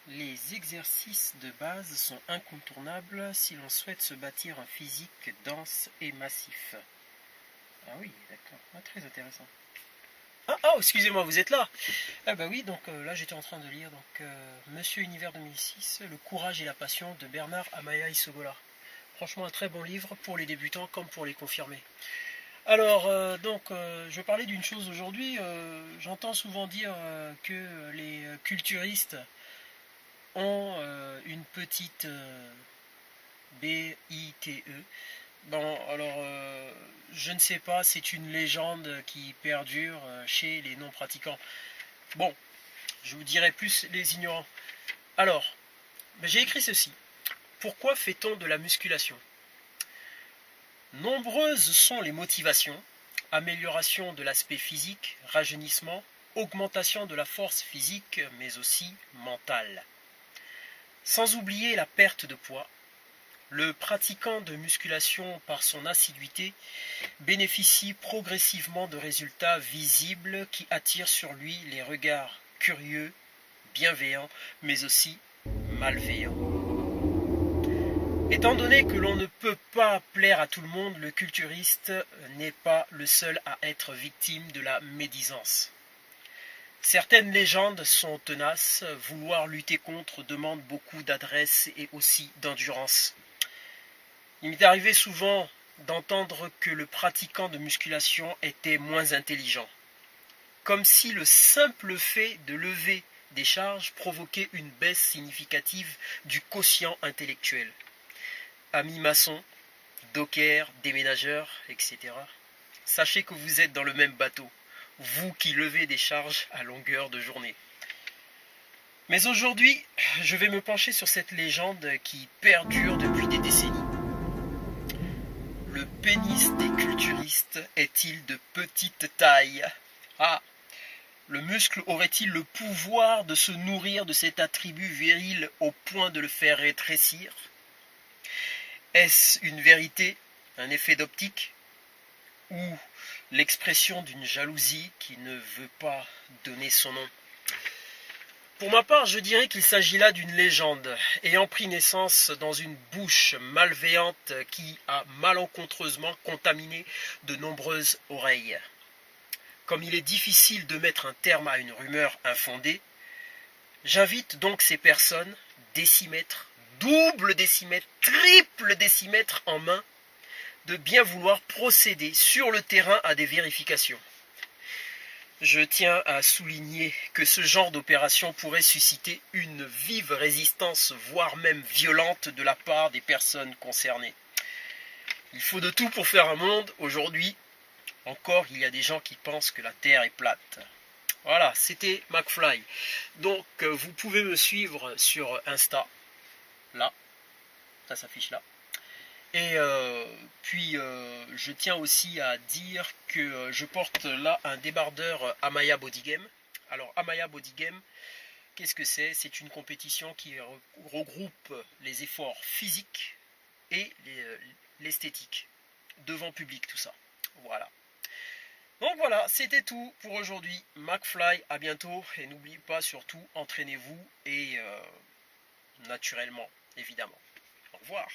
Les exercices de base sont incontournables si l'on souhaite se bâtir un physique dense et massif. Ah oui, d'accord, très intéressant. Excusez-moi, vous êtes là? Ah bah oui, donc là j'étais en train de lire Monsieur Univers 2006, Le courage et la passion de Bernard Amaya Isogola. Franchement un très bon livre pour les débutants comme pour les confirmés. Alors je vais parler d'une chose aujourd'hui. J'entends souvent dire que les culturistes ont une petite B-I-T-E. Bon, alors, je ne sais pas, c'est une légende qui perdure chez les non-pratiquants. Bon, je vous dirai plus les ignorants. Alors, j'ai écrit ceci. Pourquoi fait-on de la musculation? Nombreuses sont les motivations. Amélioration de l'aspect physique, rajeunissement, augmentation de la force physique, mais aussi mentale. Sans oublier la perte de poids. Le pratiquant de musculation, par son assiduité, bénéficie progressivement de résultats visibles qui attirent sur lui les regards curieux, bienveillants, mais aussi malveillants. Étant donné que l'on ne peut pas plaire à tout le monde, le culturiste n'est pas le seul à être victime de la médisance. Certaines légendes sont tenaces, vouloir lutter contre demande beaucoup d'adresse et aussi d'endurance. Il m'est arrivé souvent d'entendre que le pratiquant de musculation était moins intelligent, comme si le simple fait de lever des charges provoquait une baisse significative du quotient intellectuel. Amis maçons, dockers, déménageurs, etc. Sachez que vous êtes dans le même bateau, vous qui levez des charges à longueur de journée. Mais aujourd'hui, je vais me pencher sur cette légende qui perdure depuis des décennies. Le pénis des culturistes est-il de petite taille? Le muscle aurait-il le pouvoir de se nourrir de cet attribut viril au point de le faire rétrécir? Est-ce une vérité, un effet d'optique, ou l'expression d'une jalousie qui ne veut pas donner son nom? Pour ma part, je dirais qu'il s'agit là d'une légende, ayant pris naissance dans une bouche malveillante qui a malencontreusement contaminé de nombreuses oreilles. Comme il est difficile de mettre un terme à une rumeur infondée, j'invite donc ces personnes, décimètres, double décimètre, triple décimètre en main, de bien vouloir procéder sur le terrain à des vérifications. Je tiens à souligner que ce genre d'opération pourrait susciter une vive résistance, voire même violente de la part des personnes concernées. Il faut de tout pour faire un monde. Aujourd'hui, encore, il y a des gens qui pensent que la Terre est plate. Voilà, c'était McFly. Donc, vous pouvez me suivre sur Insta. Là, ça s'affiche là. Et puis je tiens aussi à dire que je porte là un débardeur Amaya Body Game. Alors Amaya Body Game, qu'est-ce que c'est? C'est une compétition qui regroupe les efforts physiques et l'esthétique. Devant public tout ça. Voilà. Donc voilà, c'était tout pour aujourd'hui. McFly, à bientôt. Et n'oubliez pas surtout, entraînez-vous et naturellement, évidemment. Au revoir.